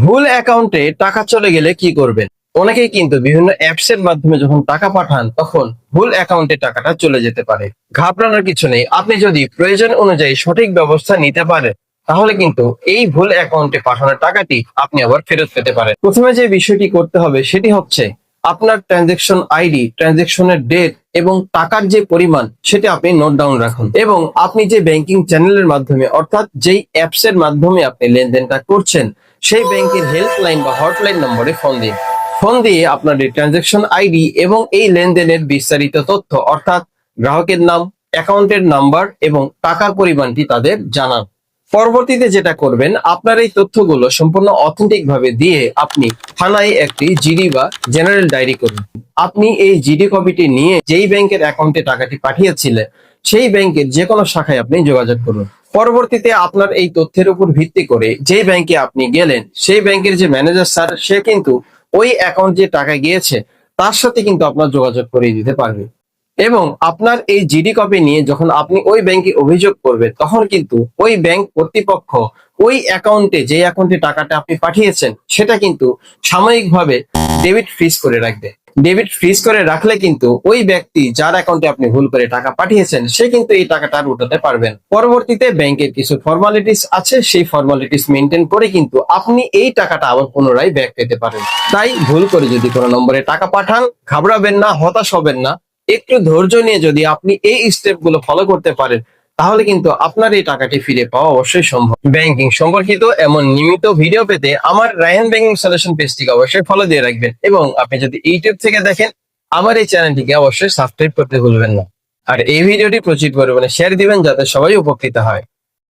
ভুল অ্যাকাউন্টে টাকা চলে গেলে কি করবেন? অনেকেই কিন্তু বিভিন্ন অ্যাপস এর মাধ্যমে যখন টাকা পাঠান তখন ভুল অ্যাকাউন্টে টাকাটা চলে যেতে পারে। ঘাবড়ানোর কিছু নেই। আপনি যদি প্রয়োজন অনুযায়ী সঠিক ব্যবস্থা নিতে পারেন তাহলে কিন্তু এই ভুল অ্যাকাউন্টে পাঠানোর টাকাটি আপনি আবার ফেরত পেতে পারেন। প্রথমে যে বিষয়টি করতে হবে সেটি হচ্ছে আপনার ট্রানজেকশন আইডি, ট্রানজেকশনের ডেট এবং টাকার যে পরিমাণ সেটা আপনি নোট ডাউন রাখুন, এবং আপনি যে ব্যাংকিং চ্যানেলের মাধ্যমে অর্থাৎ যেই অ্যাপস এর মাধ্যমে আপনি লেনদেনটা করছেন সেই ব্যাংকের হেল্পলাইন বা হটলাইন নম্বরে ফোন দিন। ফোন দিয়ে আপনার এই ট্রানজেকশন আইডি এবং এই লেনদেনের বিস্তারিত তথ্য অর্থাৎ গ্রাহকের নাম, অ্যাকাউন্টের নাম্বার এবং টাকার পরিমাণটি তাদের জানান। পরবর্তীতে যেটা করবেন, আপনার এই তথ্যগুলো সম্পূর্ণ অথেন্টিক ভাবে দিয়ে আপনি থানায় একটি জিডি বা জেনারেল ডায়েরি করুন। আপনি এই জিডি কপিটি নিয়ে যেই ব্যাংকের অ্যাকাউন্টে টাকাটি পাঠিয়েছিলেন সেই ব্যাংকের যে কোনো শাখায় আপনি যোগাযোগ করুন। পরবর্তীতে আপনার এই তথ্যের উপর ভিত্তি করে যে ব্যাংকে আপনি গেলেন সেই ব্যাংকের যে ম্যানেজার স্যার সে কিন্তু ওই অ্যাকাউন্ট যে টাকা গিয়েছে তার সাথে কিন্তু আপনার যোগাযোগ করিয়ে দিতে পারবে। এবং আপনার এই জিডি কপি নিয়ে যখন আপনি ওই ব্যাংকে অভিযোগ করবেন তখন কিন্তু ওই ব্যাংক কর্তৃপক্ষ ওই অ্যাকাউন্টে যে অ্যাকাউন্টে টাকাটা আপনি পাঠিয়েছেন সেটা কিন্তু সাময়িকভাবে ডেবিট ফ্রিজ করে রাখবে। ডেবিট ফ্রিজ করে রাখলে কিন্তু ওই ব্যক্তি যার অ্যাকাউন্টে আপনি ভুল করে টাকা পাঠিয়েছেন সে কিন্তু এই টাকাটা আর উঠাতে পারবেন। পরবর্তীতে ব্যাংকের কিছু ফর্মালিটিস আছে, সেই ফর্মালিটিস মেনটেন করে কিন্তু আপনি এই টাকাটা আবার পুনরায় ব্যাক পেতে পারেন। তাই ভুল করে যদি কোনো নম্বরে টাকা পাঠান ঘাবড়াবেন না, হতাশ হবেন না। একটু ধৈর্য নিয়ে যদি আপনি এই স্টেপ গুলো ফলো করতে পারেন তাহলে কিন্তু আপনার এই টাকাটি ফিরে পাওয়া অবশ্যই সম্ভব। ব্যাংকিং সম্পর্কিত এমন নিয়মিত ভিডিও পেতে আমার রায়হান ব্যাংকিং সলিউশন পেজটিকে অবশ্যই ফলো দিয়ে রাখবেন, এবং আপনি যদি ইউটিউব থেকে দেখেন আমার এই চ্যানেলটিকে অবশ্যই সাবস্ক্রাইব করতে ভুলবেন না। আর এই ভিডিওটি প্রচুর পরিমাণে শেয়ার দিবেন যাতে সবাই উপকৃত হয়।